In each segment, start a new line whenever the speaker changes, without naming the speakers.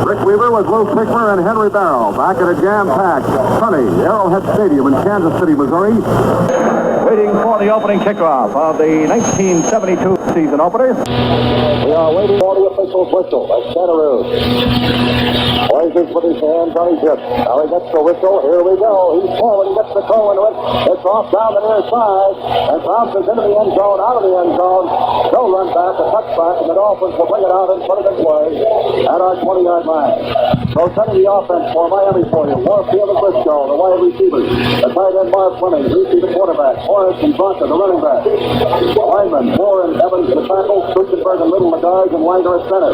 Rick Weaver with Lou Fickler and Henry Barrow back at a jam-packed, sunny Arrowhead Stadium in Kansas City, Missouri.
Waiting for the opening kickoff of the 1972 season opener.
We are waiting for the official's whistle at Santa Cruz. Poises with his hands on his hips. Now he gets the whistle. Here we go. He's forward. He gets the throw into it. It's off down the near side and bounces into the end zone, out of the end zone. No run back, a touchback, and the Dolphins will bring it out and put it in play at our 20-yard line. So setting the offense for Miami for you. Warfield and Briscoe, the wide receivers. The tight end Mark Fleming, Greasy the quarterback. Morris and Bronca, the running back. Linemen, Moore and Evans, the tackle. Stuckenberg and Little, the guards, and Winder at center.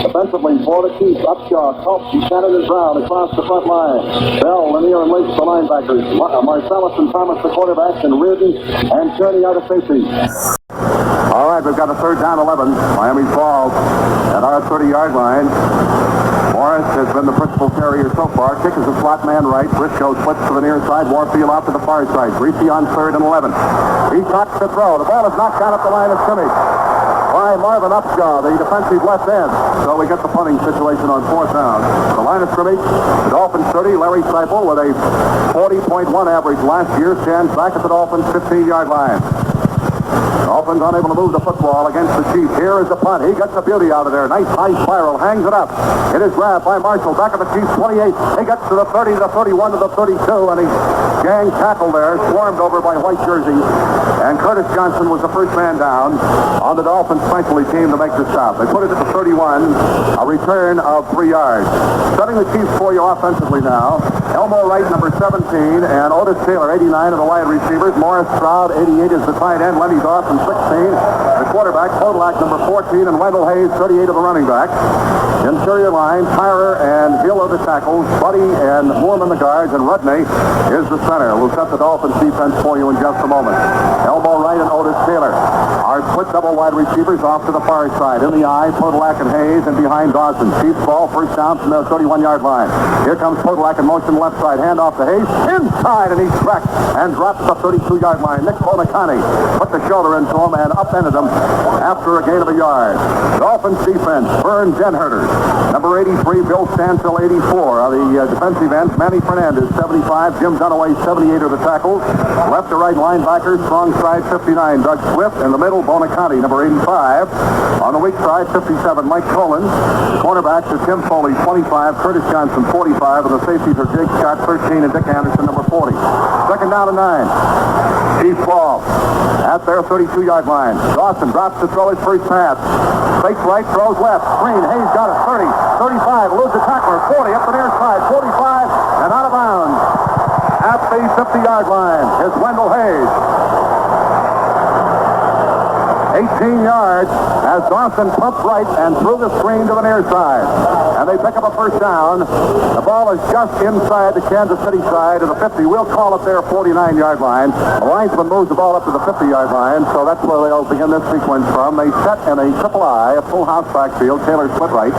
Defensively, for the Chiefs, Upshaw, Culp, Buchanan, and Brown across the front line. Bell, Lanier, and Lynch, the linebackers. Marcellus and Thomas, the quarterbacks, and Reardon and Cherney are the safeties. All right, we've got a third down 11. Miami's ball at our 30-yard line. Morris has been the principal carrier so far. Kick is a slot man right. Briscoe splits to the near side. Warfield out to the far side. Greasy on third and 11. He cocks the throw. The ball is knocked down at the line of scrimmage by Marvin Upshaw, the defensive left end. So we get the punting situation on fourth down. The line of scrimmage, the Dolphins 30. Larry Seipel with a 40.1 average last year stands back at the Dolphins 15-yard line. Dolphins unable to move the football against the Chiefs. Here is the punt. He gets the beauty out of there. Nice high spiral. Hangs it up. It is grabbed by Marshall. Back at the Chiefs 28. He gets to the 30, to the 31, to the 32, and he's gang tackled there, swarmed over by white jerseys. And Curtis Johnson was the first man down on the Dolphins specialty team to make the stop. They put it at the 31, a return of 3 yards. Setting the Chiefs for you offensively now. Elmo Wright, number 17, and Otis Taylor, 89, are the wide receivers. Morris Stroud, 88, is the tight end. Lenny Dawson, 16, the quarterback. Podolak, number 14, and Wendell Hayes, 38, of the running back. Interior line, Tyrer and Hill are the tackles. Buddy and Moorman the guards, and Rudney is the center. We'll set the Dolphins defense for you in just a moment. Elmo Wright and Otis Taylor are split double wide receivers off to the far side. In the eye, Podolak and Hayes, and behind Dawson. Chiefs ball, first down from the 31-yard line. Here comes Podolak in motion left side. Hand off to Hayes. Inside, and he's cracked and dropped at the 32-yard line. Nick Bonacani put the shoulder into him and upended him after a gain of a yard. Dolphins defense, Vern Denherter, number 83, Bill Stansel, 84. Are the defensive ends, Manny Fernandez, 75, Jim Dunaway, 78 are the tackles. Left to right linebackers, strong side, 59, Doug Swift. In the middle, Bonacani, number 85. On the weak side, 57, Mike Colin. The cornerbacks are Tim Foley, 25, Curtis Johnson, 45, and the safeties are Jake Scott, 13, and Dick Anderson, number 40. Second down and 9. Chiefs ball at their 32-yard line. Dawson drops to throw his first pass. Fakes right, throws left. Green, Hayes got it. 30, 35, loses the tackler. 40 up the near side. 45, and out of bounds. At the 50-yard line is Wendell Hayes. 18 yards as Dawson pumped right and threw the screen to the near side. And they pick up a first down. The ball is just inside the Kansas City side of the 50. We'll call it their 49-yard line. The linesman moves the ball up to the 50-yard line, so that's where they'll begin this sequence from. They set in a triple I, a full house backfield. Taylor split right,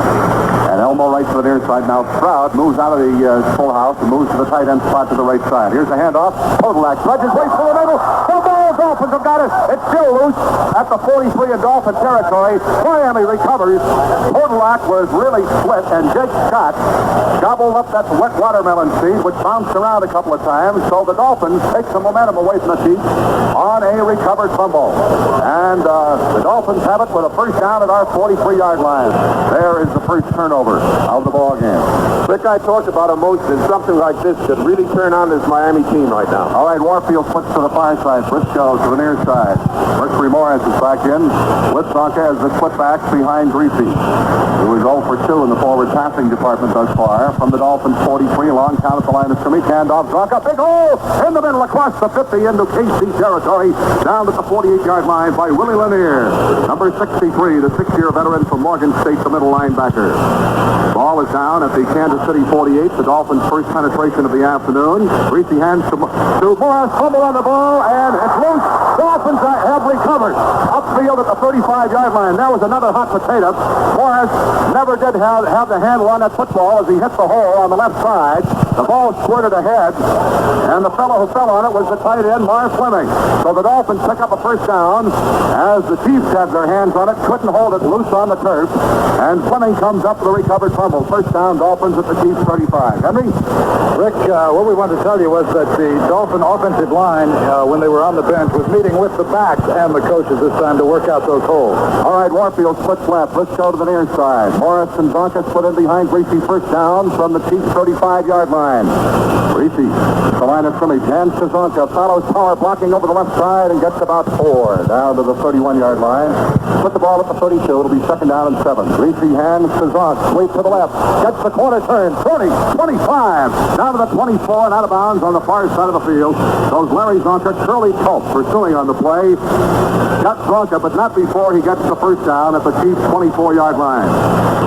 and Elmo right to the near side. Now Stroud moves out of the full house and moves to the tight end spot to the right side. Here's the handoff. Podolak trudges way through the middle. The ball, Dolphins have got it. It's still loose at the 43 in Dolphin territory. Miami recovers. Podolak was really split, and Jake Scott gobbled up that wet watermelon seed, which bounced around a couple of times. So the Dolphins take some momentum away from the Chiefs on a recovered fumble. And the Dolphins have it with a first down at our 43-yard line. There is the first turnover of the ball game.
Rick, I talked about emotion, and something like this could really turn on this Miami team right now.
All right, Warfield splits to the far side. Briscoe to the near side. Mercury Morris is back in. Blitzonka has been split back behind Greasy, who is 0 for 2 in the forward passing department thus far. From the Dolphins 43, long count at the line of scrimmage. Handoff, Zonka, big hole in the middle across the 50 into KC territory. Down at the 48-yard line by Willie Lanier. Number 63, the 6-year veteran from Morgan State, the middle linebacker. Ball is down at the Kansas City 48, the Dolphins' first penetration of the afternoon. Greasy hands to Morris, fumble on the ball, and it's loose. Dolphins have recovered. Upfield at the 35-yard line. There was another hot potato. Morris never did have the handle on that football as he hit the hole on the left side. The ball squirted ahead, and the fellow who fell on it was the tight end, Marv Fleming. So the Dolphins pick up a first down as the Chiefs had their hands on it, couldn't hold it loose on the turf, and Fleming comes up with a recovered fumble.
scramble. First down, Dolphins at the Chiefs 35. Henry?
Rick, what we wanted to tell you was that the Dolphin offensive line, when they were on the bench, was meeting with the backs and the coaches this time to work out those holes.
All right, Warfield splits left. Let's go to the near side. Morris and Zonka split in behind Greasy. First down from the Chiefs 35-yard line. Greasy, the line of scrimmage, hands to Zonka, follows Power blocking over the left side and gets about 4 down to the 31-yard line. Put the ball at the 32. It'll be second down and 7. Greasy hands to Zonka, sweep to the left, gets the corner turn, 20, 25, down to the 24 and out of bounds on the far side of the field. Goes Larry Zonka, Curly Culp pursuing on the play. Got Zonka, but not before he gets the first down at the Chiefs 24-yard line.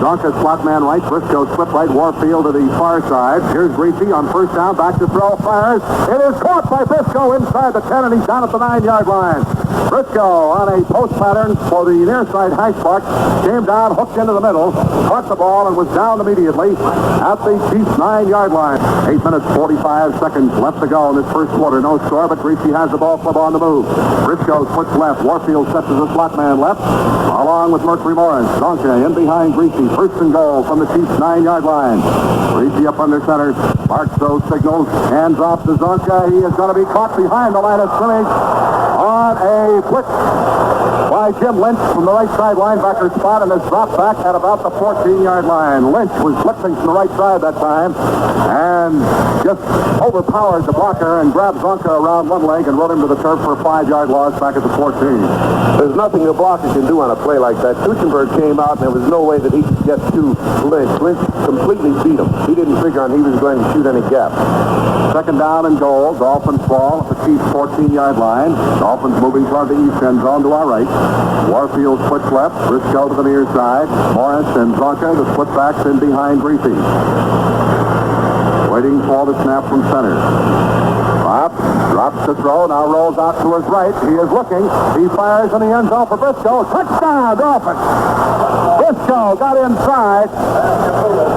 Zonka slot man right, Briscoe split right, Warfield to the far side. Here's Greasy on first down, back to throw, fires. It is caught by Briscoe inside the 10, and he's down at the 9-yard line. Briscoe on a post pattern for the near side hash mark, came down, hooked into the middle, caught the ball, and was down immediately at the Chiefs 9-yard line. 8 minutes, 45 seconds left to go in this first quarter. No score, but Greasy has the ball club on the move. Briscoe splits left. Warfield sets as a slot man left, along with Mercury Morris. Zonka in behind Greasy. First and goal from the Chiefs 9-yard line. Greasy up under center. Marks those signals. Hands off to Zonka. He is going to be caught behind the line of scrimmage on a blitz by Jim Lynch from the right side linebacker spot, and is dropped back at about the 14-yard line. Lynch was blitzing from the right side that time and just overpowered the blocker and grabbed Zonka around one leg and rode him to the turf for a 5-yard loss back at the 14.
There's nothing the blocker can do on a play like that. Kuchenberg came out, and there was no way that he could get to Lynch. Lynch completely beat him. He didn't figure on he was going to shoot any gap.
Second down and goal. Dolphins ball at the Chiefs 14-yard line. Dolphins moving toward the east end zone to our right. Warfield splits left. Briscoe to the near side. Morris and Zonka, the split backs in behind Greasy. Waiting for the snap from center. Drops to throw, now rolls out to his right. He is looking. He fires in the end zone for Briscoe. Touchdown, Dolphins! Briscoe got inside.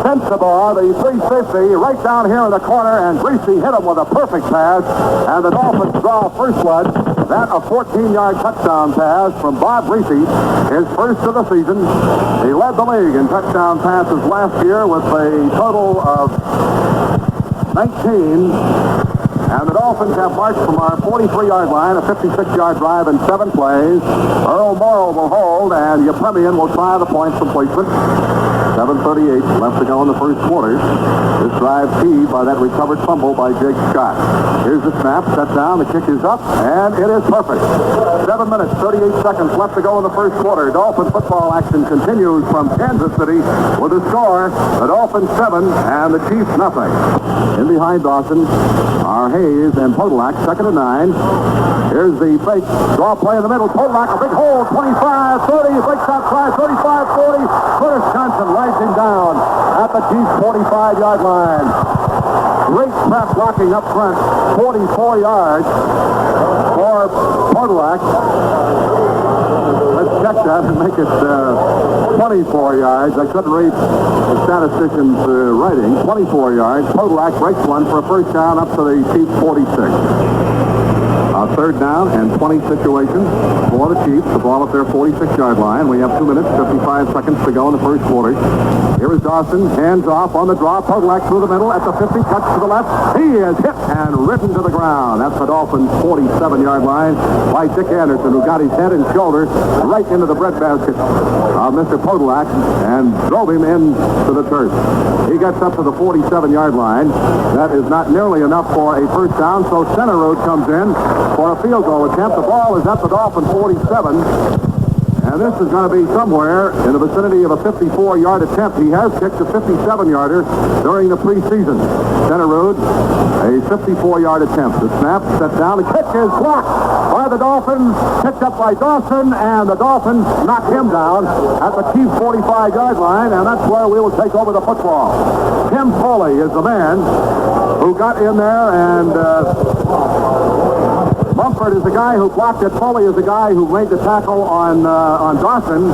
Sensible, the 350, right down here in the corner, and Greasy hit him with a perfect pass, and the Dolphins draw first blood. That a 14-yard touchdown pass from Bob Greasy, his first of the season. He led the league in touchdown passes last year with a total of 19. And the Dolphins have marched from our 43-yard line, a 56-yard drive in 7 plays. Earl Morrow will hold, and Yepremian will try the point from placement. 7:38 left to go in the first quarter. This drive keyed by that recovered fumble by Jake Scott. Here's the snap, set down, the kick is up, and it is perfect. 7 minutes, 38 seconds left to go in the first quarter. Dolphin football action continues from Kansas City with a score, the Dolphins 7 and the Chiefs nothing. In behind Dawson are Hayes and Podolak, second and 9. Here's the fake draw play in the middle. Podolak, a big hole, 25, 30, big shot try, 35, 40. Curtis Johnson rides him down at the Chiefs 45-yard line. Great press blocking up front, 44 yards for Podolak. Let's check that and make it 24 yards. I couldn't read the statistician's writing. 24 yards. Podolak breaks one for a first down up to the Chiefs 46. Third down and 20 situation for the Chiefs. The ball at their 46-yard line. We have 2 minutes, 55 seconds to go in the first quarter. Here is Dawson, hands off on the draw. Podolak through the middle at the 50, cuts to the left. He is hit and ridden to the ground. That's the Dolphins' 47-yard line by Dick Anderson, who got his head and shoulder right into the breadbasket of Mr. Podolak and drove him into the turf. He gets up to the 47-yard line. That is not nearly enough for a first down, so Center Road comes in for a field goal attempt. The ball is at the Dolphin 47, and this is going to be somewhere in the vicinity of a 54-yard attempt. He has kicked a 57-yarder during the preseason. Center Road, a 54-yard attempt. The snap, set down, the kick is blocked by the Dolphins, picked up by Dawson, and the Dolphins knock him down at the Chiefs 45-yard line, and that's where we will take over the football. Tim Foley is the man who got in there and bumped Gifford is the guy who blocked it. Foley is the guy who made the tackle on Dawson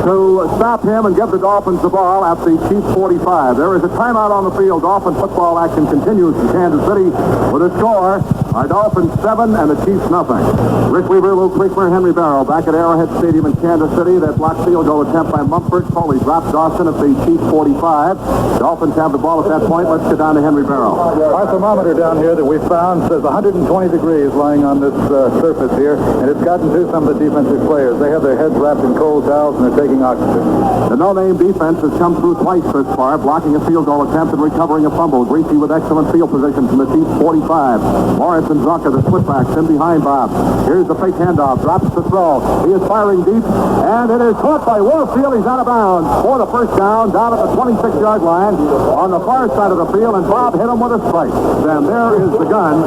to stop him and give the Dolphins the ball at the Chiefs 45. There is a timeout on the field. Dolphin football action continues in Kansas City with a score. Our Dolphins 7 and the Chiefs nothing. Rick Weaver, Lou Creekmer, Henry Barrow back at Arrowhead Stadium in Kansas City. That blocked field goal attempt by Mumford. Foley dropped Dawson at the Chiefs 45. Dolphins have the ball at that point. Let's get down to Henry Barrow.
Our thermometer down here that we found says 120 degrees lying on this surface here, and it's gotten to some of the defensive players. They have their heads wrapped in cold towels and they're taking oxygen.
The no-name defense has come through twice this far, blocking a field goal attempt and recovering a fumble. Greasy with excellent field position from the Chiefs 45. Morris and Zonka, the slipbacks, in behind Bob. Here's the fake handoff, drops the throw. He is firing deep, and it is caught by Warfield. He's out of bounds for the first down, down at the 26-yard line on the far side of the field, and Bob hit him with a strike. Then there is the gun,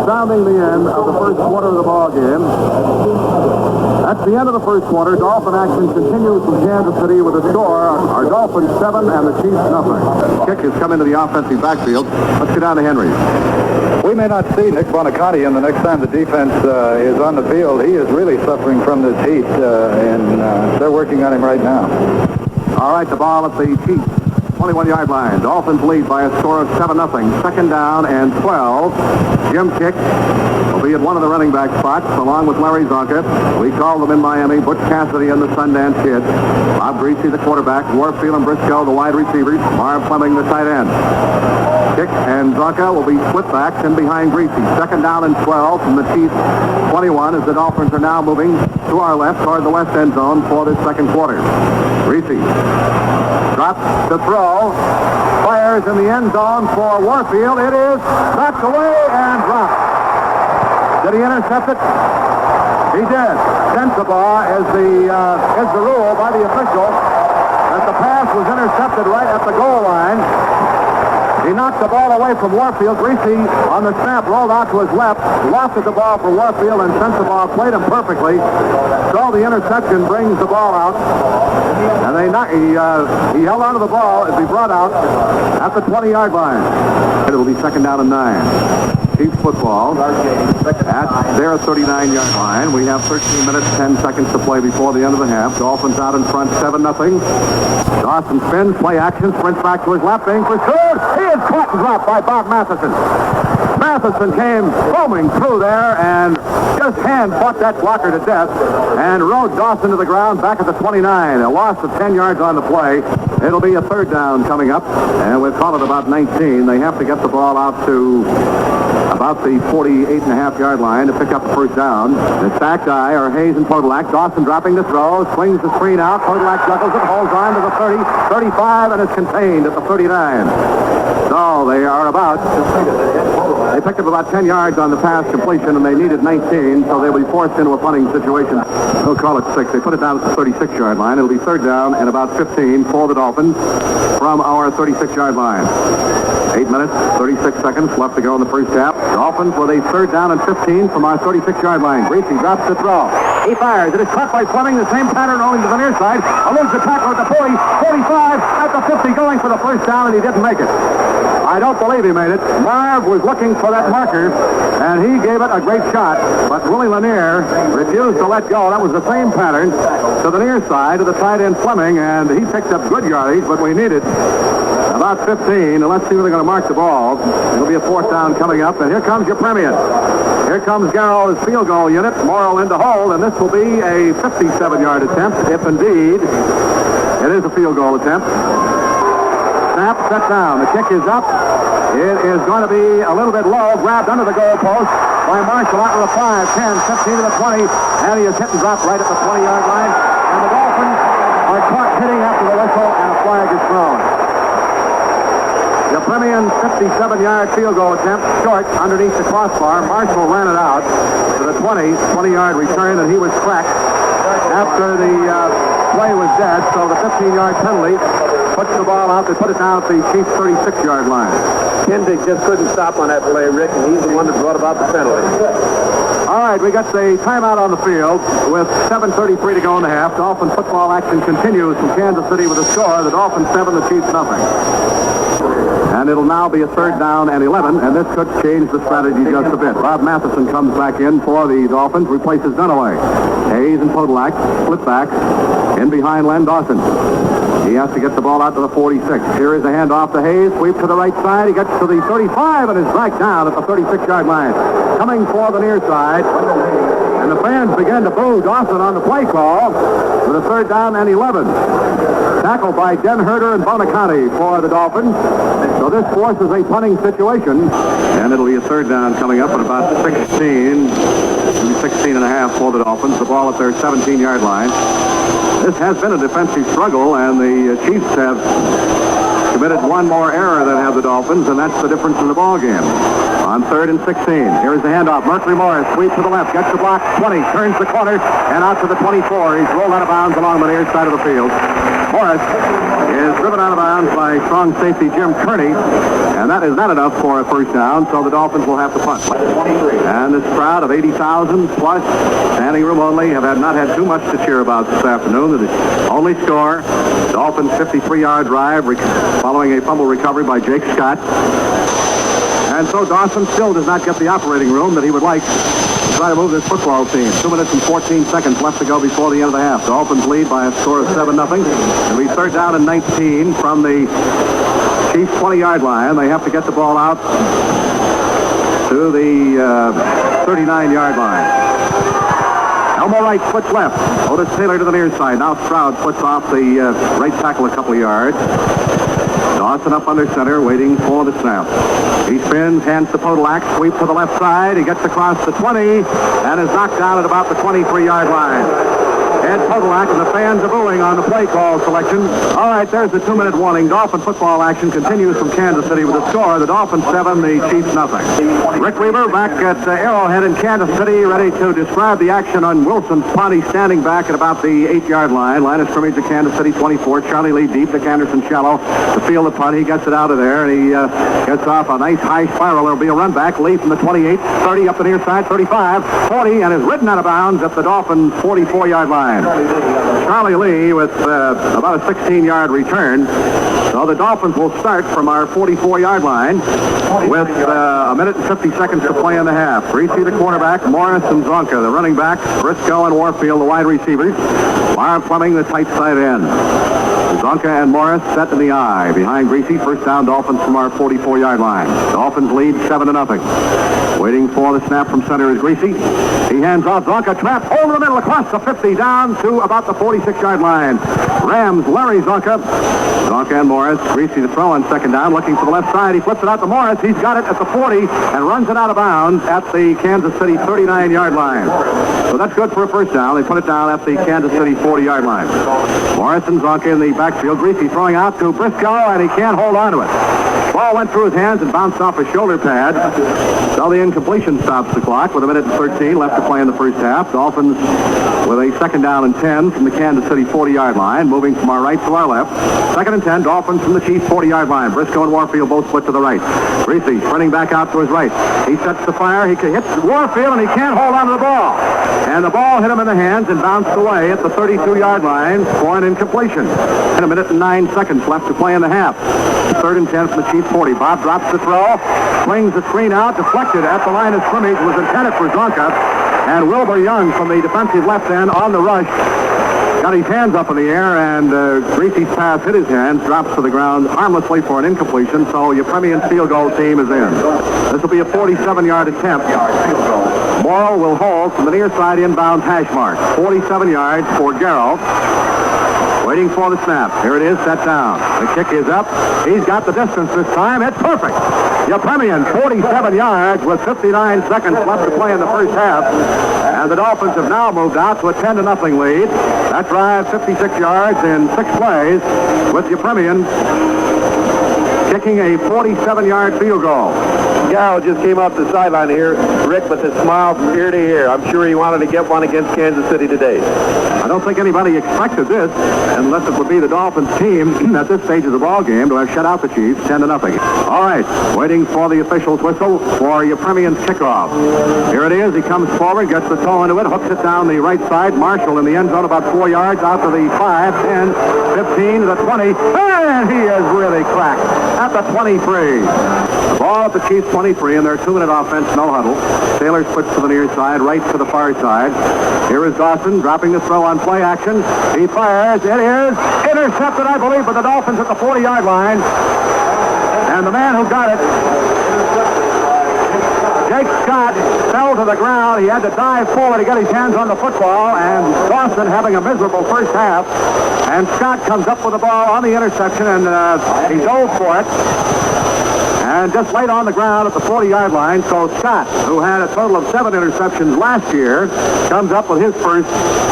sounding the end of the first quarter of the ball game. That's the end of the first quarter. Dolphin action continues from Kansas City with a score. Our Dolphins 7 and the Chiefs nothing. Kick has come into the offensive backfield. Let's get down to Henry.
We may not see Nick Bonaconti in the next time the defense is on the field. He is really suffering from this heat, and they're working on him right now.
All right, the ball at the Chiefs 21-yard line. Dolphins lead by a score of 7-0. Second down and 12. Jim Kick will be at one of the running back spots, along with Larry Zonka. We call them in Miami. Butch Cassidy and the Sundance Kid. Bob Greasy, the quarterback. Warfield and Briscoe, the wide receivers. Marv Fleming, the tight end. Kick and Zonka will be split backs in behind Greasy. Second down and 12 from the Chiefs 21 as the Dolphins are now moving to our left toward the west end zone for this second quarter. Greasy drops the throw, fires in the end zone for Warfield. It is knocked away and dropped. Did he intercept it? He did. Sensabaugh is the rule by the official that the pass was intercepted right at the goal line. He knocked the ball away from Warfield. Greasy on the snap rolled out to his left, lofted the ball for Warfield, and Sensabaugh played him perfectly. So the interception brings the ball out, and he held on to the ball as he brought out at the 20-yard line. It will be second down and 9. Chiefs football at their 39-yard line. We have 13 minutes, 10 seconds to play before the end of the half. Dolphins out in front, 7-0. Dawson spins, play action, sprints back to his left, being pursued. He is caught and dropped by Bob Matheson. Matheson came foaming through there and just hand-fought that blocker to death and rode Dawson to the ground back at the 29. A loss of 10 yards on the play. It'll be a third down coming up, and we've called it about 19. They have to get the ball out to about the 48.5-yard line to pick up the first down. The sacked eye are Hayes and Podolak. Dawson dropping the throw, swings the screen out. Podolak juggles it, holds on to the 30, 35, and is contained at the 39. So they are they picked up about 10 yards on the pass completion, and they needed 19, so they'll be forced into a punting situation. They'll call it 6. They put it down at the 36-yard line. It'll be third down and about 15 for the Dolphins from our 36-yard line. 8 minutes, 36 seconds left to go in the first half. Dolphins with a third down and 15 from our 36-yard line. Greasy drops the throw. He fires. It is caught by Fleming. The same pattern rolling to the near side. Eludes the tackle at the 40, 45, at the 50, going for the first down, and he didn't make it. I don't believe he made it. Marv was looking for that marker, and he gave it a great shot, but Willie Lanier refused to let go. That was the same pattern to the near side of the tight end Fleming, and he picked up good yardage, but we needed about 15, and let's see where they're going to mark the ball. It'll be a fourth down coming up, and here comes your Premier. Here comes Garrow's field goal unit. Morrill in to hold, and this will be a 57-yard attempt, if indeed it is a field goal attempt. Snap, set down. The kick is up. It is going to be a little bit low, grabbed under the goalpost by Marshall out to the 5, 10, 15 to the 20, and he is hit and dropped right at the 20-yard line, and the Dolphins are caught hitting after the whistle, and a flag is thrown. The Premian 57-yard field goal attempt, short underneath the crossbar. Marshall ran it out to the 20-yard return, and he was cracked after the play was dead, so the 15-yard penalty puts the ball out. They put it down at the Chiefs' 36-yard line.
Kindig just couldn't stop on that play, Rick, and he's the one that brought about the penalty.
All right, we got the timeout on the field with 7:33 to go in the half. Dolphin football action continues from Kansas City with a score. The Dolphins 7, the Chiefs nothing. And And it'll now be a 3rd down and 11, and this could change the strategy just a bit. Rob Matheson comes back in for the Dolphins, replaces Dunaway. Hayes and Podolak split back in behind Len Dawson. He has to get the ball out to the 46. Here is a handoff to Hayes. Sweep to the right side. He gets to the 35 and is dragged down at the 36-yard line. Coming for the near side. And the fans begin to boo Dawson on the play call with a 3rd down and 11. Tackled by Den Herder and Bonaconte for the Dolphins. So this forces a punting situation. And it'll be a 3rd down coming up at about 16, maybe 16 and a half for the Dolphins. The ball at their 17-yard line. This has been a defensive struggle, and the Chiefs have committed one more error than have the Dolphins, and that's the difference in the ball game. On 3rd and 16, here's the handoff. Mercury Morris sweeps to the left, gets the block, 20, turns the corner, and out to the 24. He's rolled out of bounds along the near side of the field. Morris is driven out of bounds by strong safety Jim Kearney, and that is not enough for a 1st down, so the Dolphins will have to punt. And this crowd of 80,000 plus, standing room only, have not had too much to cheer about this afternoon. The only score, Dolphins' 53-yard drive following a fumble recovery by Jake Scott. And so Dawson still does not get the operating room that he would like to try to move this football team. 2 minutes and 14 seconds left to go before the end of the half. Dolphins lead by a score of 7-0. It'll be 3rd down and 19 from the Chiefs' 20-yard line. They have to get the ball out to the 39-yard line. Elmo Wright splits left. Otis Taylor to the near side. Now Stroud splits off the right tackle a couple of yards. Dawson up under center, waiting for the snap. He spins, hands to Podolak, sweep to the left side. He gets across the 20 and is knocked down at about the 23-yard line. Ed Podolak and the fans are booing on the play call selection. All right, there's the 2-minute warning. Dolphin football action continues from Kansas City with a score. The Dolphins 7, the Chiefs nothing. Rick Weaver back at Arrowhead in Kansas City, ready to describe the action on Wilson's punt. He's standing back at about the 8-yard line. Line of scrimmage at Kansas City 24. Charlie Lee deep to Anderson shallow to field the punt. He gets it out of there, and he gets off a nice high spiral. There'll be a run back. Lee from the 28, 30 up the near side, 35, 40, and is ridden out of bounds at the Dolphins' 44-yard line. Charlie Lee with about a 16-yard return. So the Dolphins will start from our 44-yard line with a minute and 50 seconds to play in the half. Greasy, the quarterback, Morris and Zonka, the running back, Briscoe and Warfield, the wide receivers. Myron Fleming, the tight side end. Zonka and Morris set in the eye. Behind Greasy, 1st down Dolphins from our 44-yard line. Dolphins lead 7-0. Waiting for the snap from center is Greasy. He hands off Zonka, trap over the middle, across the 50, down to about the 46-yard line. Rams, Larry Zonka. Zonka and Morris. Greasy to throw on 2nd down, looking for the left side. He flips it out to Morris. He's got it at the 40 and runs it out of bounds at the Kansas City 39-yard line. So that's good for a 1st down. They put it down at the Kansas City 40-yard line. Morris and Zonka in the backfield. Greasy throwing out to Briscoe, and he can't hold on to it. Ball went through his hands and bounced off a shoulder pad. So the incompletion stops the clock with a minute and 13 left to play in the 1st half. Dolphins with a 2nd down and 10 from the Kansas City 40-yard line, moving from our right to our left. 2nd and 10, Dolphins from the Chiefs 40-yard line. Briscoe and Warfield both split to the right. Greasy sprinting back out to his right. He sets the fire. He hits Warfield, and he can't hold on to the ball. And the ball hit him in the hands and bounced away at the 32-yard line for an incompletion. And a minute and 9 seconds left to play in the half. 3rd and 10 from the Chiefs 40. Bob drops the throw, swings the screen out, deflected at the line of scrimmage, was intended for Zonka. And Wilbur Young from the defensive left end on the rush got his hands up in the air, and Greasy's pass hit his hands, drops to the ground harmlessly for an incompletion, so your Premier's field goal team is in. This will be a 47-yard attempt. Morrow will hold from the near side inbound hash mark. 47 yards for Garrow. Waiting for the snap. Here it is, set down. The kick is up. He's got the distance this time. It's perfect. Yepremian, 47 yards with 59 seconds left to play in the 1st half. And the Dolphins have now moved out to a 10-0 lead. That drive, 56 yards in 6 plays with Yepremian kicking a 47-yard field goal.
Garrow just came off the sideline here, Rick, with a smile from ear to ear. I'm sure he wanted to get one against Kansas City today.
I don't think anybody expected this, unless it would be the Dolphins team at this stage of the ball game to have shut out the Chiefs 10-0. All right, waiting for the official's whistle for Yepremian's kickoff. Here it is. He comes forward, gets the toe into it, hooks it down the right side. Marshall in the end zone about 4 yards out to the 5, 10, 15, to the 20. And he is really cracked at the 23. The ball at the Chiefs 23, and their 2-minute offense, no huddle. Taylor splits to the near side, right to the far side. Here is Dawson dropping the throw on play action. He fires. It is intercepted, I believe, by the Dolphins at the 40-yard line. And the man who got it, Jake Scott, fell to the ground. He had to dive forward to get his hands on the football, and Dawson having a miserable first half. And Scott comes up with the ball on the interception, and he dove for it. And just laid on the ground at the 40-yard line. So Scott, who had a total of 7 interceptions last year, comes up with his first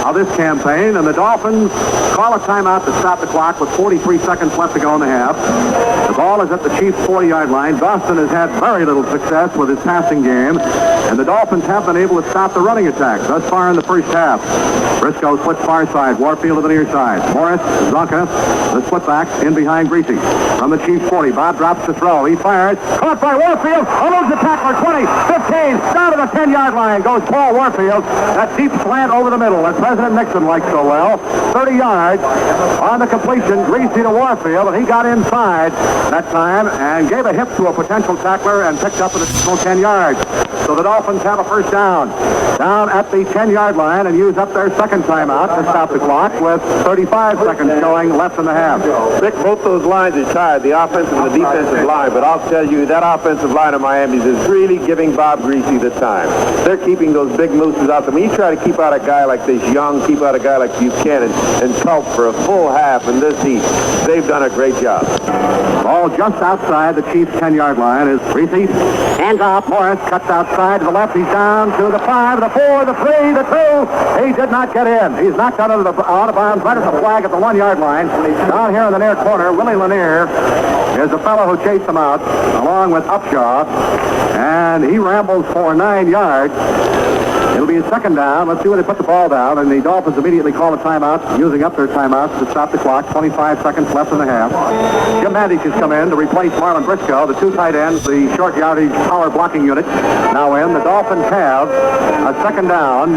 of this campaign. And the Dolphins call a timeout to stop the clock with 43 seconds left to go in the half. The ball is at the Chiefs' 40-yard line. Dawson has had very little success with his passing game. And the Dolphins have been able to stop the running attack thus far in the first half. Briscoe splits far side. Warfield to the near side. Morris, Zonka, the split back in behind Greasy. From the Chiefs' 40, Bob drops the throw. He fires. Caught by Warfield. Eludes the tackler. 20, 15. Down to the 10-yard line goes Paul Warfield. That deep slant over the middle that President Nixon likes so well. 30 yards on the completion. Greasy to Warfield, and he got inside that time and gave a hip to a potential tackler and picked up an additional 10 yards. So the Dolphins have a first down at the 10-yard line and use up their second timeout to stop the clock with 35 seconds showing left in the half.
Dick, both those lines are tired, the offensive and the defensive line, but I'll tell you, that offensive line of Miami's is really giving Bob Greasy the time. They're keeping those big mooses out there. When you try to keep out a guy like this Young, keep out a guy like Buchanan, and Culp for a full half in this heat, they've done a great job.
Ball just outside the Chiefs' 10-yard line is Greasy. Hands off. Morris cuts outside to the left. He's down to the 5, the 4, the 3, the 2. He did not get in. He's knocked out of bounds right at the flag at the 1-yard line. Down here in the near corner, Willie Lanier is the fellow who chased him out, along with Upshaw, and he rambles for 9 yards. It'll be a second down. Let's see where they put the ball down, and the Dolphins immediately call a timeout, using up their timeouts to stop the clock. 25 seconds left in the half. Jim Mandich has come in to replace Marlon Briscoe. The 2 tight ends, the short yardage power blocking unit, now in. The Dolphins have a second down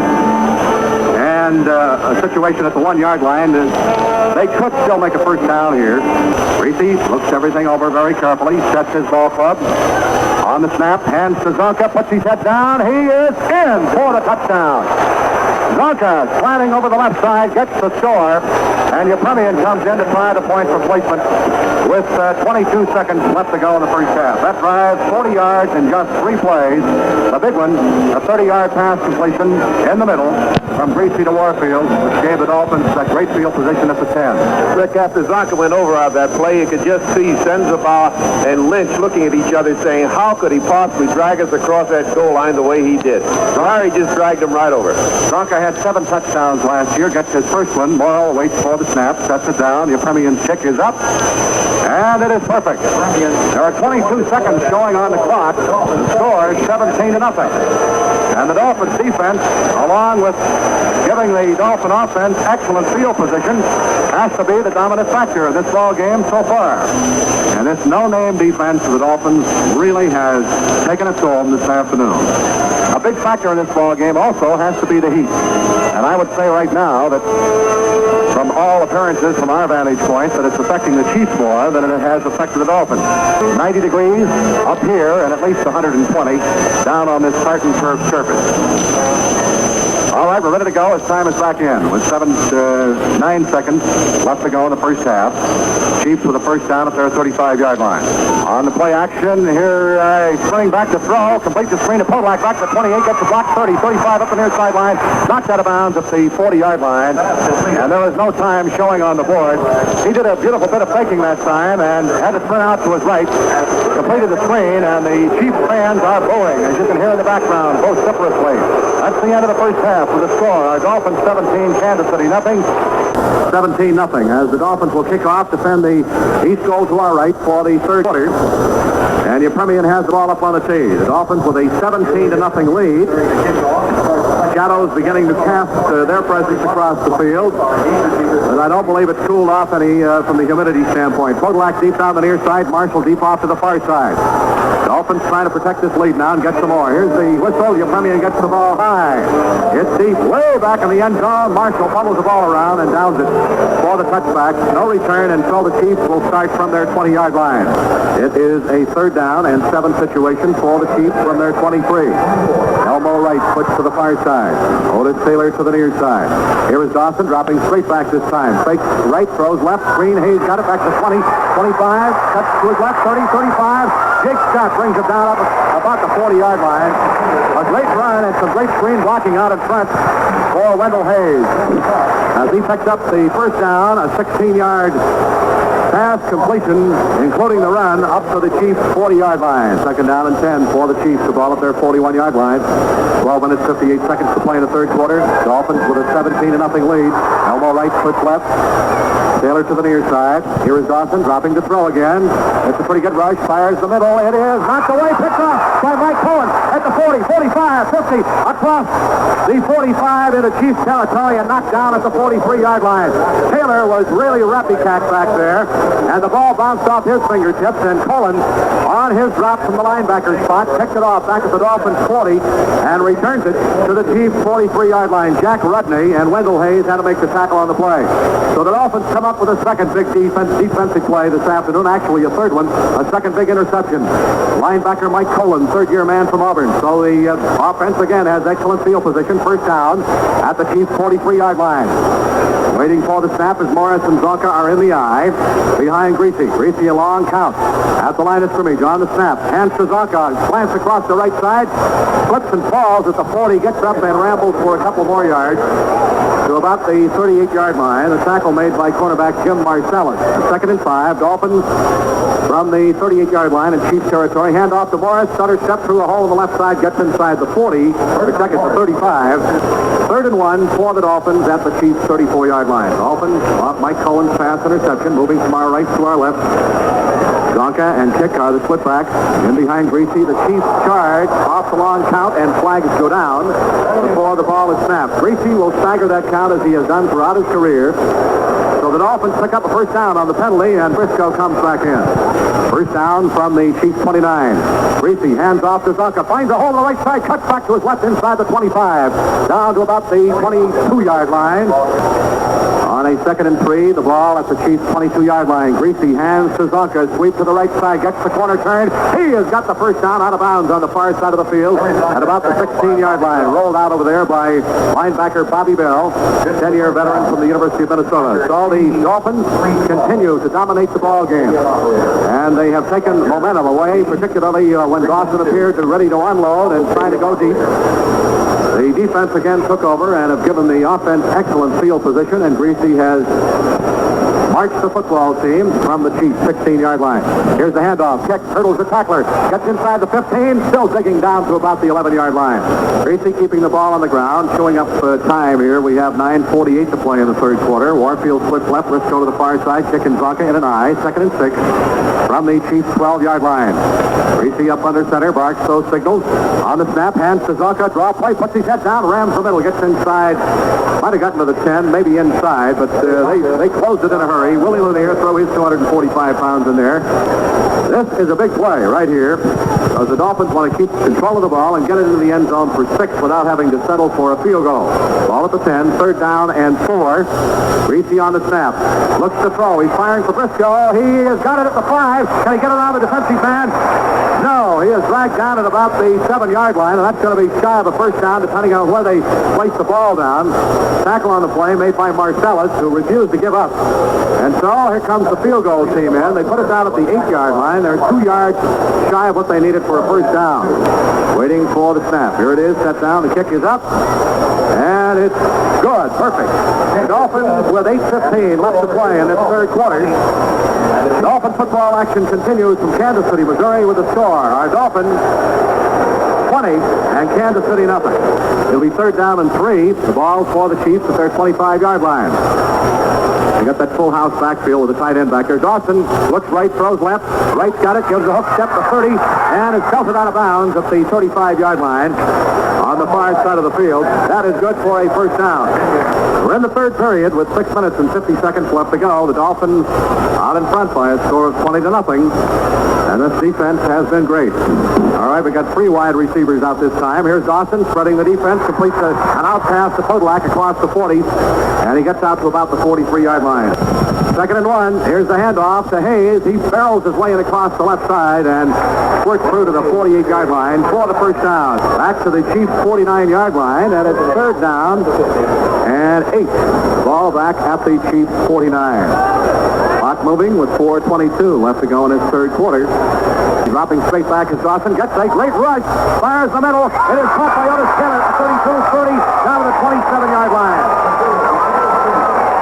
and a situation at the 1-yard line. They could still make a first down here. Greasy looks everything over very carefully, sets his ball club. On the snap, hands to Zonka, puts his head down. He is in for the touchdown. Zonka slanting over the left side, gets the score, and Yepremian comes in to try the point for placement with 22 seconds left to go in the first half. That drive, 40 yards in just 3 plays. The big one, a 30-yard pass completion in the middle from Greasy to Warfield, which gave the Dolphins that great field position at the 10.
Rick, after Zonka went over on that play, you could just see Senzabaugh and Lynch looking at each other saying, how could he possibly drag us across that goal line the way he did? So Harry just dragged him right over.
Zonka had 7 touchdowns last year, gets his first one. Morrill waits for the snap, sets it down. The Yepremian's kick is up, and it is perfect. There are 22 seconds showing on the clock. The score is 17-0. And the Dolphins defense, along with giving the Dolphin offense excellent field position, has to be the dominant factor in this ball game so far. And this no-name defense of the Dolphins really has taken its toll this afternoon. A big factor in this ball game also has to be the heat. And I would say right now that from all appearances from our vantage point that it's affecting the Chiefs more than it has affected the Dolphins. 90 degrees up here and at least 120 down on this tartan turf surface. All right, we're ready to go as time is back in with 9 seconds left to go in the first half. Chiefs with a first down at their 35-yard line. On the play action, here sprinting back to throw, complete the screen to Podolak, back to 28, gets the block 30, 35 up the near sideline, knocked out of bounds at the 40-yard line, and there was no time showing on the board. He did a beautiful bit of faking that time and had to sprint out to his right, completed the screen, and the Chiefs fans are booing, as you can hear in the background, vociferously. That's the end of the first half with the score. Our Dolphins 17, Kansas City nothing. 17-0 as the Dolphins will kick off, defend the east goal to our right for the third quarter. And Yepremian has the ball up on the tee. The Dolphins with a 17-0 lead. Shadows beginning to cast their presence across the field. But I don't believe it's cooled off any from the humidity standpoint. Podolak deep down the near side, Marshall deep off to the far side. Dolphins trying to protect this lead now and get some more. Here's the whistle. Yepremian gets the ball high. It's deep, way back in the end zone. Marshall fumbles the ball around and downs it for the touchback. No return, and so the Chiefs will start from their 20-yard line. It is a 3rd down and 7 situation for the Chiefs from their 23. Elmo Wright puts to the far side. Otis Taylor to the near side. Here is Dawson dropping straight back this time. Fakes right, throws left. Green, Hayes got it back to 20, 25. Cuts to his left, 30, 35. Jake Scott brings it down up about the 40-yard line. A great run and some great screen blocking out in front for Wendell Hayes. As he picks up the first down, a 16-yard pass completion, including the run, up to the Chiefs' 40-yard line. 2nd down and 10 for the Chiefs. The ball at their 41-yard line. 12 minutes, 58 seconds to play in the 3rd quarter. Dolphins with a 17-0 lead. Elmo Wright puts left. Taylor to the near side. Here is Dawson dropping to throw again. It's a pretty good rush. Fires the middle. It is knocked away. Picked off by Mike Cohen at the 40, 45, 50. Across the 45 into Chiefs territory and knocked down at the 43-yard line. Taylor was really rappy-cat back there. And the ball bounced off his fingertips. And Cohen, on his drop from the linebacker spot, picked it off back at the Dolphins 40 and returns it to the Chiefs' 43-yard line. Jack Rudney and Wendell Hayes had to make the tackle on the play. So the Dolphins come up with a second big defensive play this afternoon. Actually, a 3rd one. A second big interception. Linebacker Mike Cohen, 3rd-year man from Auburn. So the offense, again, has excellent field position. 1st down at the Chiefs' 43-yard line. Waiting for the snap as Morris and Zonka are in the eye. Behind Greasy. Greasy a long count. At the line of scrimmage on the snap. Hands to Zonka. Slants across the right side. Slips and falls at the 40. Gets up and rambles for a couple more yards to about the 38-yard line. The tackle made by cornerback Jim Marcellus. 2nd and 5. Dolphins from the 38-yard line in Chiefs territory. Hand off to Morris. Stutter step through a hole on the left side. Gets inside the 40. The check is the 35. 3rd and 1 for the Dolphins at the Chiefs' 34-yard line. Dolphins off Mike Cohen's pass interception. Moving from our right to our left. Zonka and Kick are the split backs. In behind Greasy, the Chiefs charge off the long count, and flags go down before the ball is snapped. Greasy will stagger that count as he has done throughout his career. So the Dolphins pick up a 1st down on the penalty, and Briscoe comes back in. 1st down from the Chiefs' 29. Greasy hands off to Zonka, finds a hole on the right side, cuts back to his left inside the 25, down to about the 22-yard line. On a 2nd and 3, the ball at the Chiefs' 22-yard line. Greasy hands to Zonka, sweep to the right side, gets the corner turn. He has got the 1st down out of bounds on the far side of the field at about the 16-yard line. Rolled out over there by linebacker Bobby Bell, 10-year veteran from the University of Minnesota. So the Dolphins continue to dominate the ball game. And they have taken momentum away, particularly when Dawson appeared ready to unload and trying to go deep. The defense again took over and have given the offense excellent field position, and Greasy has marched the football team from the Chiefs' 16-yard line. Here's the handoff. Kick, hurdles the tackler, gets inside the 15, still digging down to about the 11-yard line. Greasy keeping the ball on the ground, showing up time here. We have 9:48 to play in the 3rd quarter. Warfield splits left. Let's go to the far side. Kick and Zonka in an eye. 2nd and 6 from the Chiefs' 12-yard line. Greasy up under center, barks those signals. On the snap, hands to Zonka, draw play, puts his head down, rams the middle, gets inside. Might have gotten to the 10, maybe inside, but they closed it in a hurry. Willie Lanier throw his 245 pounds in there. This is a big play right here, because the Dolphins want to keep control of the ball and get it into the end zone for 6 without having to settle for a field goal. Ball at the 10, 3rd down and 4. Greasy on the snap. Looks to throw. He's firing for Briscoe. He has got it at the 5. Can he get around the defensive man? No, he is dragged down at about the 7-yard line, and that's going to be shy of a 1st down, depending on where they place the ball down. Tackle on the play made by Marcellus, who refused to give up. And so here comes the field goal team in. They put it down at the 8-yard line. They're 2 yards shy of what they needed for a 1st down. Waiting for the snap. Here it is, set down. The kick is up. And it's good. Perfect. The Dolphins with 8:15 left to play in this 3rd quarter. Dolphin football action continues from Kansas City, Missouri with the score. Our Dolphins 20 and Kansas City nothing. It'll be 3rd down and 3. The ball for the Chiefs at their 25-yard line. They got that full house backfield with a tight end back there. Dawson looks right, throws left. Right's got it, gives a hook step to 30, and is belted out of bounds at the 35-yard line. on the far side of the field. That is good for a first down. We're in the third period with 6 minutes and 50 seconds left to go. The Dolphins out in front by a score of 20-0. And this defense has been great. All right, we got 3 wide receivers out this time. Here's Dawson spreading the defense, completes an out pass to Podolak across the 40, and he gets out to about the 43-yard line. 2nd and 1. Here's the handoff to Hayes. He barrels his way in across the left side and squirts through to the 48-yard line for the first down. Back to the Chiefs' 49-yard line, and it's 3rd down and 8. Ball back at the Chiefs' 49. Clock moving with 4:22 left to go in his third quarter. Dropping straight back as Dawson gets a great rush. Fires the middle. It is caught by Otis Taylor at 32-30 down to the 27-yard line.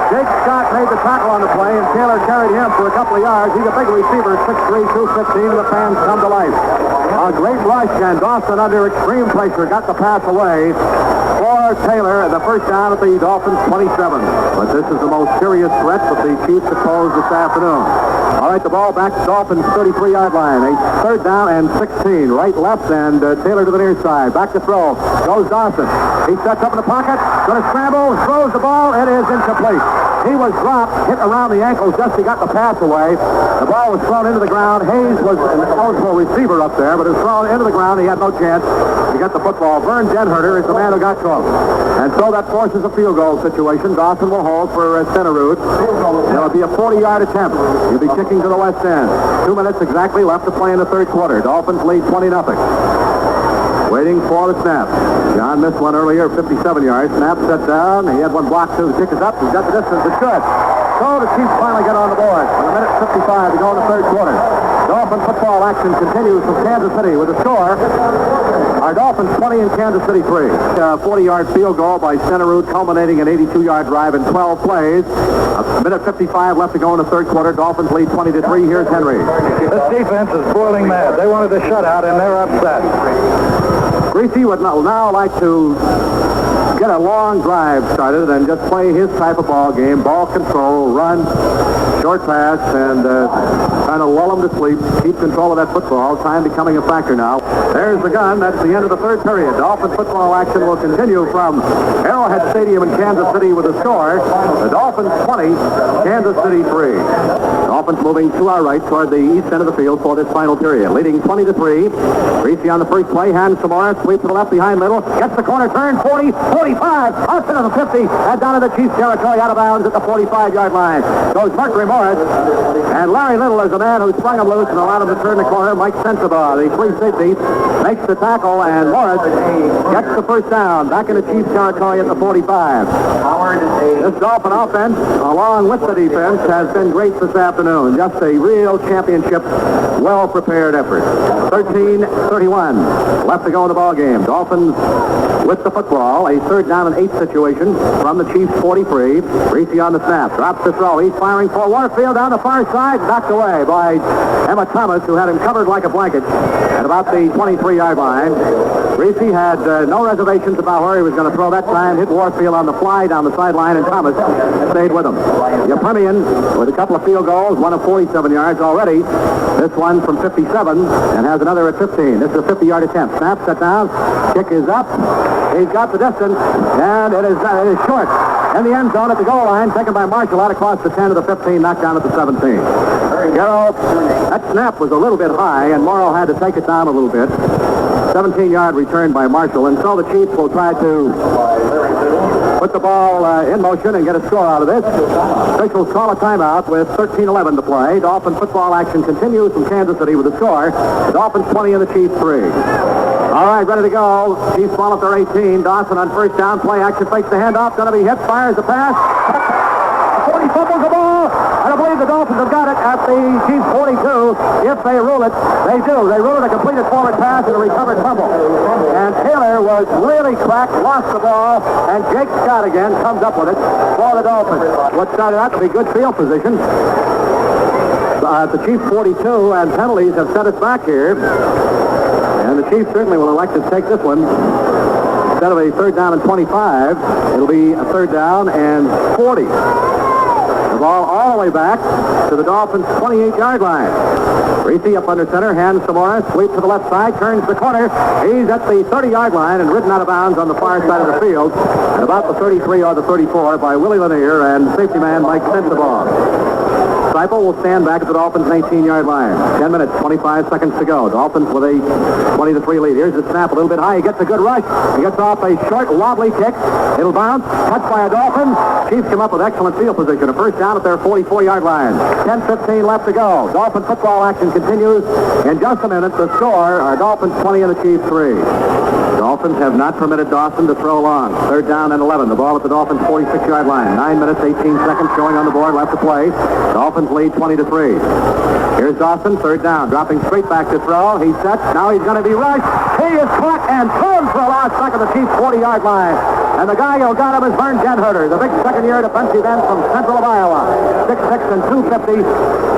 Jake Scott made the tackle on the play, and Taylor carried him for a couple of yards. He's a big receiver, 6'3", 215, and the fans come to life. A great rush, and Dawson, under extreme pressure, got the pass away for Taylor, the first down at the Dolphins' 27. But this is the most serious threat that the Chiefs have posed this afternoon. All right, the ball back to Dolphins' 33-yard line. A 3rd down and 16. Right, left, and Taylor to the near side. Back to throw. Goes Dawson. He sets up in the pocket. Going to scramble. Throws the ball. It is incomplete. He was dropped, hit around the ankles just he got the pass away. The ball was thrown into the ground. Hayes was an eligible receiver up there, but it was thrown into the ground. He had no chance to get the football. Vern Denherter is the man who got close. And so that forces a field goal situation. Dawson will hold for Centerroot. It'll be a 40-yard attempt. He'll be kicking to the west end. 2 minutes exactly left to play in the third quarter. Dolphins lead 20-0. Waiting for the snap. John missed one earlier, 57 yards. Snap set down. He had one blocked too. The kick is up. He's got the distance. It's good. So the Chiefs finally get on the board. With 1:55 to go in the third quarter. Dolphin football action continues from Kansas City with a score. Our Dolphins 20 and Kansas City 3. A 40-yard field goal by Centerroot, culminating an 82-yard drive in 12 plays. 1:55 left to go in the third quarter. Dolphins lead 20-3. Here's Henry.
This defense is boiling mad. They wanted a shutout, and they're upset.
Greasy would now like to get a long drive started and just play his type of ball game. Ball control, run, short pass, and kind of lull him to sleep. Keep control of that football. Time becoming a factor now. There's the gun. That's the end of the third period. Dolphins football action will continue from Arrowhead Stadium in Kansas City with a score. The Dolphins 20, Kansas City 3. Dolphins moving to our right toward the east end of the field for this final period. Leading 20-3. Greasy on the first play. Hands to Morris. Sweep to the left behind middle. Gets the corner turn. 40, 45. Outside of the 50. And down to the Chiefs territory. Out of bounds at the 45-yard line. Goes Mercury Morris. And Larry Little is the man who sprung him loose and allowed him to turn the corner. Mike Sensabaugh, the free safety, makes the tackle, and Morris gets the first down. Back in the Chiefs territory at the 45. This Dolphin offense, along with the defense, has been great this afternoon. Just a real championship, well-prepared effort. 13:31 left to go in the ball game. Dolphins with the football. A 3rd down and 8 situation from the Chiefs' 43. Greasy on the snap. Drops the throw. He's firing for Warfield down the far side. Knocked away by Emma Thomas, who had him covered like a blanket at about the 23-yard line. Greasy had no reservations about where he was going to throw that time. Hit Warfield on the fly down the sideline, and Thomas stayed with him. Youppermian with a couple of field goals, one of 47 yards already. This one from 57, and has another at 15. This is a 50-yard attempt. Snap, set down. Kick is up. He's got the distance, and it is short. In the end zone at the goal line, taken by Marshall out across the 10 to the 15, knocked down at the 17. Garrow, that snap was a little bit high, and Morrow had to take it down a little bit. 17-yard return by Marshall, and so the Chiefs will try to put the ball in motion and get a score out of this. Officials call a timeout with 13:11 to play. Dolphin football action continues from Kansas City with a score. The Dolphins 20 and the Chiefs 3. All right, ready to go. Chiefs ball at their 18. Dawson on first down. Play action, fakes the handoff. Going to be hit. Fires the pass. 40 fumbles the ball. And I believe the Dolphins have got it at the Chiefs 42. If they rule it, they do. They rule it a completed forward pass and a recovered fumble. And Taylor was really cracked, lost the ball, and Jake Scott again comes up with it for the Dolphins. What started out to be good field position. The Chiefs 42, and penalties have set us back here. And the Chiefs certainly will elect to take this one. Instead of a 3rd down and 25, it'll be a 3rd down and 40. The The ball all the way back to the Dolphins' 28-yard line. Reese up under center, hands to Morris, sweeps to the left side, turns the corner. He's at the 30-yard line and ridden out of bounds on the far side of the field at about the 33 or the 34 by Willie Lanier and safety man Mike Sensabaugh. Seipel will stand back at the Dolphins' 18-yard line. 10 minutes, 25 seconds to go. Dolphins with a 20-3 lead. Here's the snap a little bit high. He gets a good rush. He gets off a short, wobbly kick. It'll bounce. Touched by a Dolphin. Chiefs come up with excellent field position. A first down at their 44-yard line. 10-15 left to go. Dolphin football action continues. In just a minute, the score are Dolphins 20 and the Chiefs 3. Dolphins have not permitted Dawson to throw long. Third down and 11. The ball at the Dolphins' 46-yard line. 9 minutes, 18 seconds showing on the board. Left to play. Dolphins lead 20-3. Here's Dawson, third down, dropping straight back to throw. He's set. Now he's going to be rushed. He is caught and thrown for a loss back at the Chiefs' 40-yard line. And the guy who got him is Vern Genherter, the big second-year defensive end from Central of Iowa. 6'6" and 250.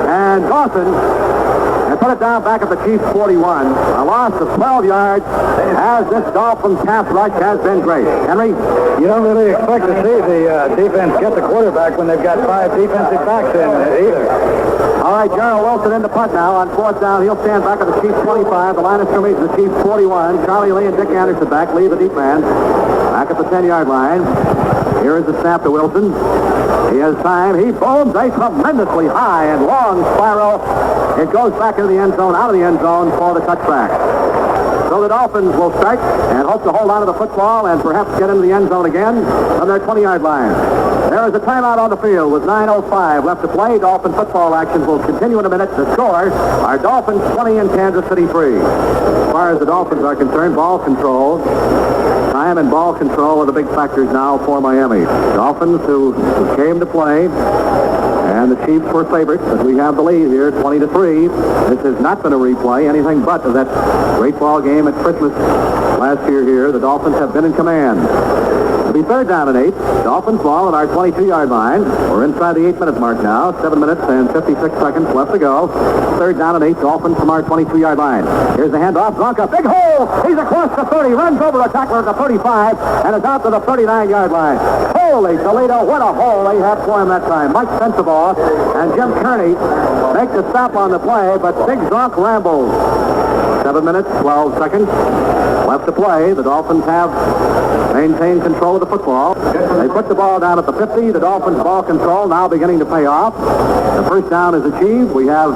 And Dawson and put it down back at the Chiefs' 41. A loss of 12 yards as this Dolphins pass rush has been great. Henry?
You don't really expect to see the defense get the quarterback when they've got 5 defensive backs in either.
All right, Gerald Wilson in the punt now on fourth down. He'll stand back at the Chiefs' 25. The line of scrimmage is the Chiefs' 41. Charlie Lee and Dick Anderson back. Lee, the deep man, back at the 10-yard line. Here is the snap to Wilson. He has time. He bowls a tremendously high and long spiral. It goes back into the end zone, out of the end zone for the touchback. So the Dolphins will start and hope to hold on to the football and perhaps get into the end zone again on their 20-yard line. There is a timeout on the field with 9:05 left to play. Dolphin football action will continue in a minute. The score are Dolphins 20 and Kansas City 3. As far as the Dolphins are concerned, ball control. Time and ball control are the big factors now for Miami. Dolphins who came to play, and the Chiefs were favorites, but we have the lead here, 20-3. This has not been a replay, anything but that great ball game at Christmas last year here. The Dolphins have been in command. It'll be third down and 8. Dolphins ball at our 22-yard line. We're inside the 8-minute mark now. 7 minutes and 56 seconds left to go. Third down and 8. Dolphins from our 22-yard line. Here's the handoff. Zonka, big hole. He's across the 30. Runs over a tackler at the 35 and is out to the 39-yard line. Holy Toledo, what a hole they had for him that time. Mike Sensabaugh and Jim Kearney make the stop on the play, but Big Zonk rambles. 7 minutes, 12 seconds left to play. The Dolphins have maintained control of the football. They put the ball down at the 50. The Dolphins' ball control now beginning to pay off. The first down is achieved. We have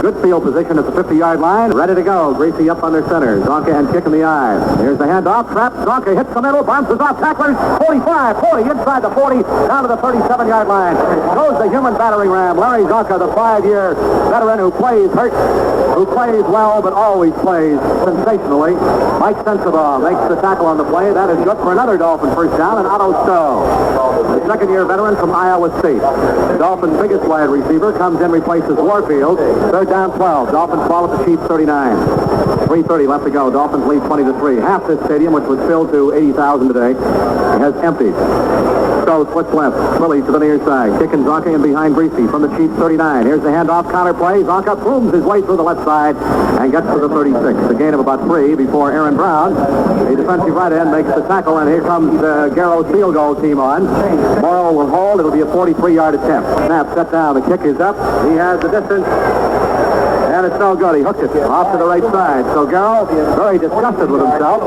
good field position at the 50-yard line. Ready to go. Greasy up under center. Zonka and kick in the eye. Here's the handoff. Trap. Zonka hits the middle. Bounces off tacklers. 45, 40, inside the 40, down to the 37-yard line. Goes the human battering ram. Larry Zonka, the 5-year veteran who plays hurt, who plays well, but always plays sensationally. Mike Sensabaugh makes the tackle on the play. That is good for another Dolphin first down, and Otto Stowe, the second-year veteran from Iowa State. The Dolphins' biggest wide receiver comes in, replaces Warfield. Third down 12. Dolphins ball at the Chiefs 39. 3:30 left to go. Dolphins lead 20-3. Half this stadium, which was filled to 80,000 today, has emptied. Stowe splits left. Willie to the near side. Kicking Zonka in behind Greasy from the Chiefs 39. Here's the handoff. Counter play. Zonka booms his way through the left side and gets to the 36. A gain of about 3 before Aaron Brown, the defensive right end, makes the tackle, and here comes Garrow's field goal team on. Morrow will hold. It'll be a 43-yard attempt. Snap set down. The kick is up. He has the distance. And it's no good. He hooked it off to the right side. So Garrow, very disgusted with himself.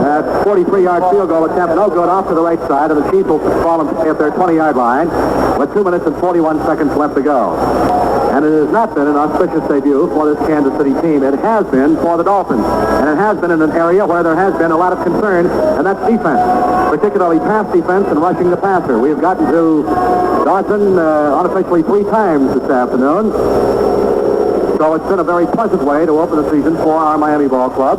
That 43-yard field goal attempt, no good, off to the right side. And the Chiefs will fall at their 20-yard line with 2 minutes and 41 seconds left to go. And it has not been an auspicious debut for this Kansas City team. It has been for the Dolphins. And it has been in an area where there has been a lot of concern, and that's defense, particularly pass defense and rushing the passer. We have gotten to Dawson unofficially 3 times this afternoon. So it's been a very pleasant way to open the season for our Miami Ball Club.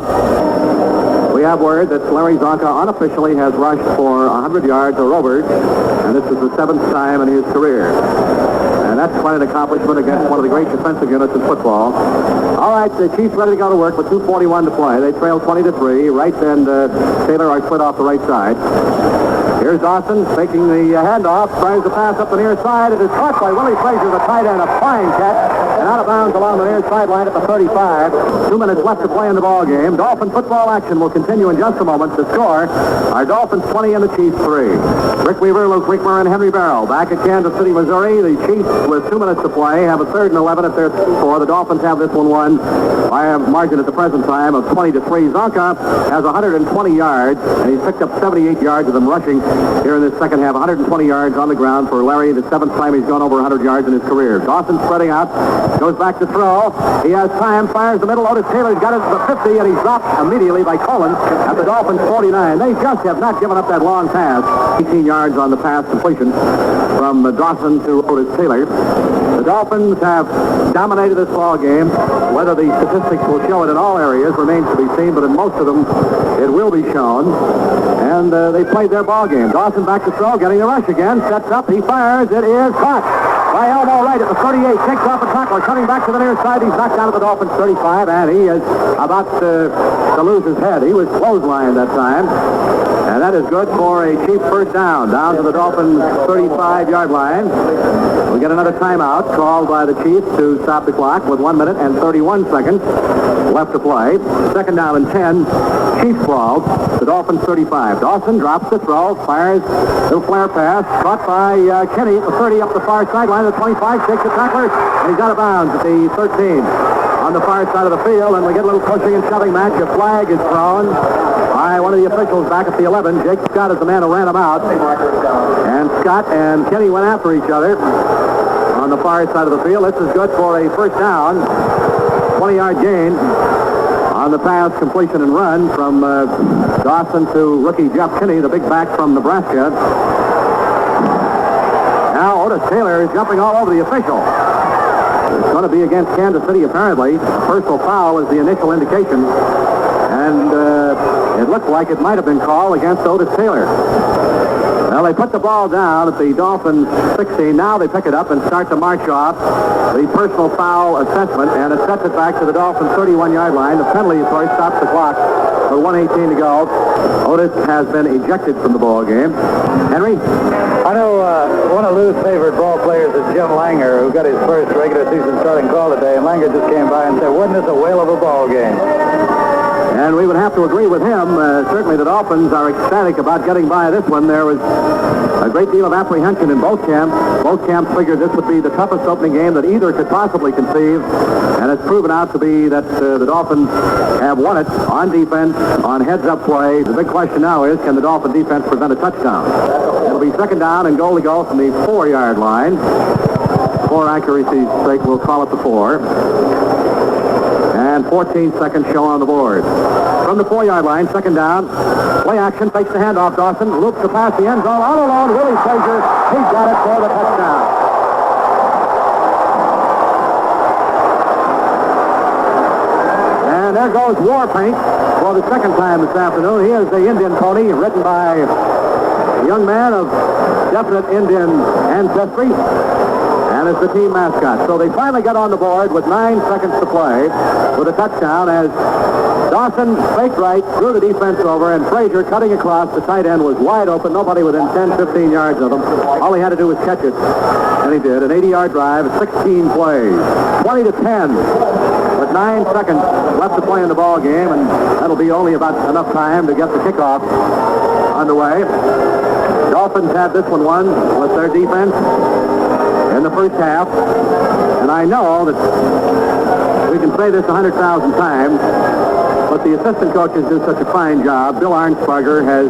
We have word that Larry Zonka unofficially has rushed for 100 yards or over, and this is the 7th time in his career. And that's quite an accomplishment against one of the great defensive units in football. All right, the Chiefs ready to go to work with 2:41 to play. They trail 20-3. Wright and Taylor are split off the right side. Here's Dawson taking the handoff, tries to pass up the near side. It is caught by Willie Frazier, the tight end, a fine catch, and out of bounds along the near sideline at the 35. 2 minutes left to play in the ball game. Dolphin football action will continue in just a moment. The score are Dolphins 20 and the Chiefs 3. Rick Weaver, Luke Wickmer, and Henry Barrow back at Kansas City, Missouri. The Chiefs, with 2 minutes to play, have a 3rd and 11 at their score. The Dolphins have this one won by a margin at the present time of 20-3. Zonka has 120 yards, and he's picked up 78 yards of them rushing here in this second half. 120 yards on the ground for Larry, the 7th time he's gone over 100 yards in his career. Dawson spreading out, goes back to throw. He has time, fires the middle. Otis Taylor's got it to the 50, and he's dropped immediately by Collins at the Dolphins 49. They just have not given up that long pass. 18 yards on the pass completion from Dawson to Otis Taylor. The Dolphins have dominated this ball game. Whether the statistics will show it in all areas remains to be seen, but in most of them it will be shown. And they played their ball game. Dawson back to throw, getting the rush again. Sets up, he fires. It is caught by elbow right at the 38. Takes off a tackler, coming back to the near side. He's knocked out of the Dolphins 35, and he is about to lose his head. He was clotheslined that time. And that is good for a Chiefs first down to the Dolphins 35-yard line. We get another timeout called by the Chiefs to stop the clock with 1 minute and 31 seconds left to play. 2nd down and 10. Chiefs ball. The Dolphins 35. Dawson drops the throw, fires little flare pass, caught by Kenny at the 30 up the far sideline. The 25 takes the tackler, and he's out of bounds at the 13 on the far side of the field. And we get a little pushing and shoving match. A flag is thrown by one of the officials back at the 11. Jake Scott is the man who ran him out. And Scott and Kenny went after each other on the far side of the field. This is good for a first down. 20-yard gain on the pass, completion, and run from Dawson to rookie Jeff Kinney, the big back from Nebraska. Now Otis Taylor is jumping all over the official. It's going to be against Kansas City, apparently. A personal foul is the initial indication. And it looks like it might have been called against Otis Taylor. Well, they put the ball down at the Dolphins 16. Now they pick it up and start to march off the personal foul assessment, and it sets it back to the Dolphins 31-yard line. The penalty, of course, stops the clock with 1:18 to go. Otis has been ejected from the ball game. Henry?
I know one of Lou's favorite ball players is Jim Langer, who got his first regular season starting call today, and Langer just came by and said, wasn't this a whale of a ball game?
And we would have to agree with him. Certainly the Dolphins are ecstatic about getting by this one. There was a great deal of apprehension in both camps. Both camps figured this would be the toughest opening game that either could possibly conceive. And it's proven out to be that the Dolphins have won it on defense, on heads-up play. The big question now is, can the Dolphin defense prevent a touchdown? It'll be 2nd down and goal to go from the 4-yard line. For accuracy's sake, we'll call it the 4. And 14 seconds show on the board. From the 4-yard line, 2nd down. Play action, fakes the handoff. Dawson loops to pass the end zone. All alone, Willie Frazier. He got it for the touchdown. And there goes Warpaint for the 2nd time this afternoon. He is the Indian pony, ridden by a young man of definite Indian ancestry. And it's the team mascot. So they finally got on the board with 9 seconds to play with a touchdown as Dawson faked right, threw the defense over, and Frazier cutting across. The tight end was wide open. Nobody within 10, 15 yards of him. All he had to do was catch it, and he did. An 80-yard drive, 16 plays, 20-10, with 9 seconds left to play in the ball game, and that'll be only about enough time to get the kickoff underway. Dolphins had this one won with their defense in the first half, and I know that we can say this 100,000 times, but the assistant coaches do such a fine job. Bill Arnsparger has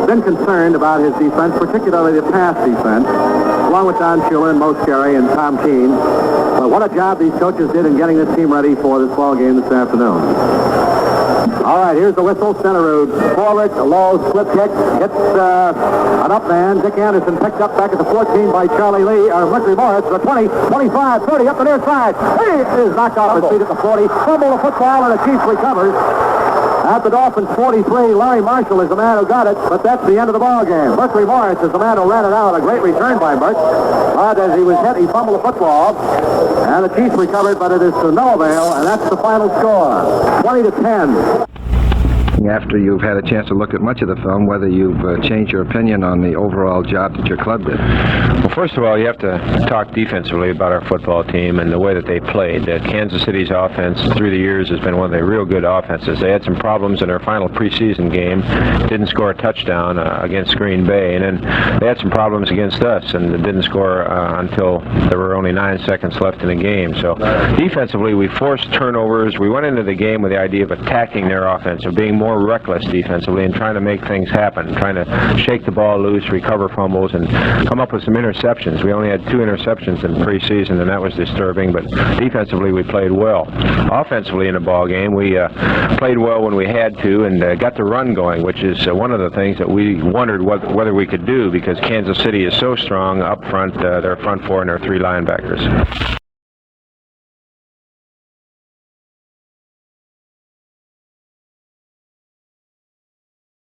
been concerned about his defense, particularly the pass defense, along with Don Shula and Mo Scarry and Tom Keene. But what a job these coaches did in getting this team ready for this ball game this afternoon. All right, here's the whistle. Centerrood forward, a low split kick, hits an up man. Dick Anderson picked up back at the 14 by Charlie Lee, or Mercury Morris, the 20, 25, 30, up the near side. He is knocked off his feet at the 40. Fumble the football, and the Chiefs recovers. At the Dolphins 43, Larry Marshall is the man who got it, but that's the end of the ball game. Mercury Morris is the man who ran it out. A great return by Merck. But as he was hit, he fumbled the football, and the Chiefs recovered, but it is to no avail, and that's the final score, 20-10.
wondering, after you've had a chance to look at much of the film, whether you've changed your opinion on the overall job that your club did.
Well, first of all, you have to talk defensively about our football team and the way that they played. Kansas City's offense through the years has been one of the real good offenses. They had some problems in their final preseason game, didn't score a touchdown against Green Bay, and then they had some problems against us and didn't score until there were only 9 seconds left in the game. So defensively, we forced turnovers. We went into the game with the idea of attacking their offense, of being more reckless defensively and trying to make things happen, trying to shake the ball loose, recover fumbles, and come up with some interceptions. We only had 2 interceptions in preseason, and that was disturbing, but defensively we played well. Offensively in the ball game, we played well when we had to and got the run going, which is one of the things that we wondered whether we could do, because Kansas City is so strong up front, their front four and their 3 linebackers.